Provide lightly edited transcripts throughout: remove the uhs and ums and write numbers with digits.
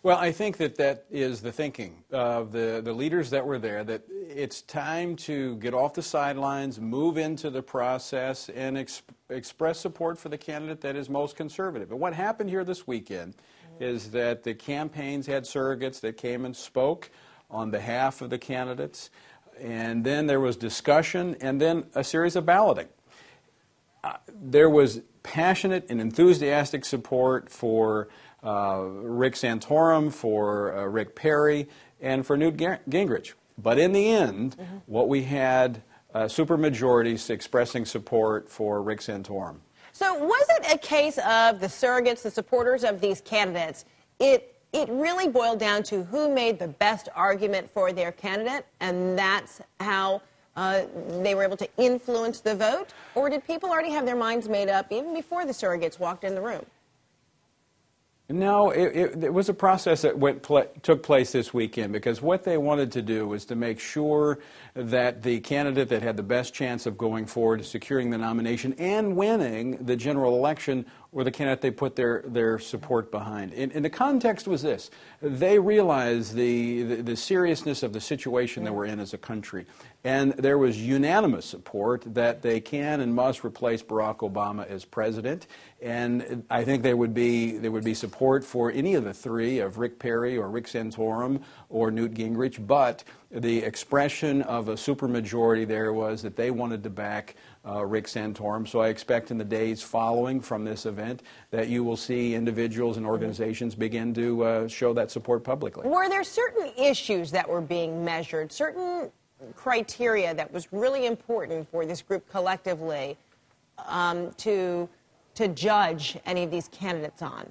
Well, I think that that is the thinking of the leaders that were there, that it's time to get off the sidelines, move into the process, and express support for the candidate that is most conservative. And what happened here this weekend is that the campaigns had surrogates that came and spoke on behalf of the candidates, and then there was discussion, and then a series of balloting. There was passionate and enthusiastic support for Rick Santorum, for Rick Perry, and for Newt Gingrich. But in the end, what we had supermajorities expressing support for Rick Santorum. So was it a case of the surrogates, the supporters of these candidates, it really boiled down to who made the best argument for their candidate, and that's how they were able to influence the vote? Or did people already have their minds made up even before the surrogates walked in the room? No, it was a process that took place this weekend, because what they wanted to do was to make sure that the candidate that had the best chance of going forward to securing the nomination and winning the general election were the candidate they put their support behind. And the context was this. They realized the seriousness of the situation that we're in as a country. And there was unanimous support that they can and must replace Barack Obama as president. And I think there would be support for any of the three, of Rick Perry or Rick Santorum or Newt Gingrich, but the expression of a supermajority there was that they wanted to back Rick Santorum. So I expect in the days following from this event that you will see individuals and organizations begin to show that support publicly. Were there certain issues that were being measured, certain criteria that was really important for this group collectively to judge any of these candidates on?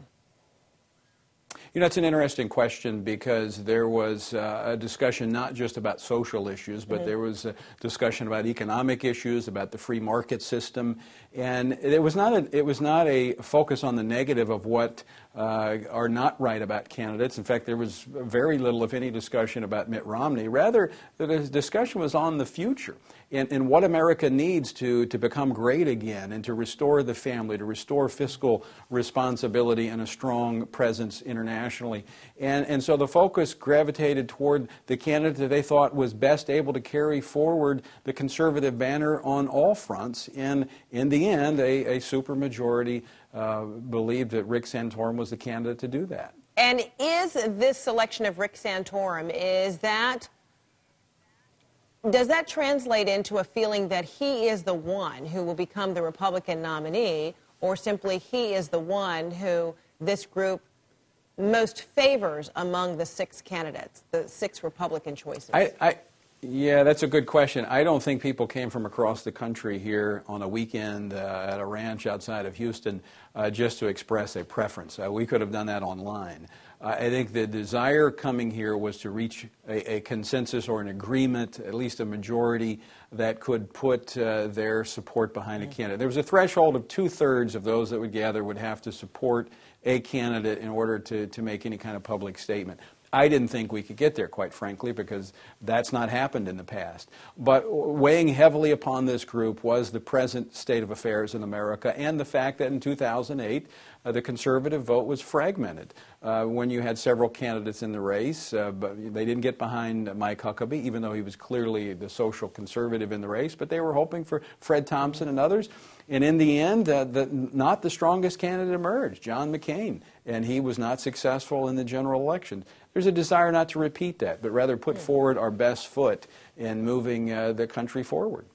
You know, it's an interesting question, because there was a discussion not just about social issues, but there was a discussion about economic issues, about the free market system, and it was not a focus on the negative of what are not right about candidates. In fact, there was very little, if any, discussion about Mitt Romney. Rather, the discussion was on the future and what America needs to become great again, and to restore the family, to restore fiscal responsibility and a strong presence internationally. And so the focus gravitated toward the candidate that they thought was best able to carry forward the conservative banner on all fronts. And in the end, a supermajority believed that Rick Santorum was the candidate to do that. And is this selection of Rick Santorum, does that translate into a feeling that he is the one who will become the Republican nominee, or simply he is the one who this group most favors among the six candidates, the six Republican choices? Yeah, that's a good question. I don't think people came from across the country here on a weekend at a ranch outside of Houston just to express a preference. We could have done that online. I think the desire coming here was to reach a consensus or an agreement, at least a majority, that could put their support behind a candidate. There was a threshold of 2/3 of those that would gather would have to support a candidate in order to make any kind of public statement. I didn't think we could get there, quite frankly, because that's not happened in the past. But weighing heavily upon this group was the present state of affairs in America, and the fact that in 2008, the conservative vote was fragmented. When you had several candidates in the race, but they didn't get behind Mike Huckabee, even though he was clearly the social conservative in the race, but they were hoping for Fred Thompson and others. And in the end, not the strongest candidate emerged, John McCain, and he was not successful in the general election. There's a desire not to repeat that, but rather put forward our best foot in moving the country forward.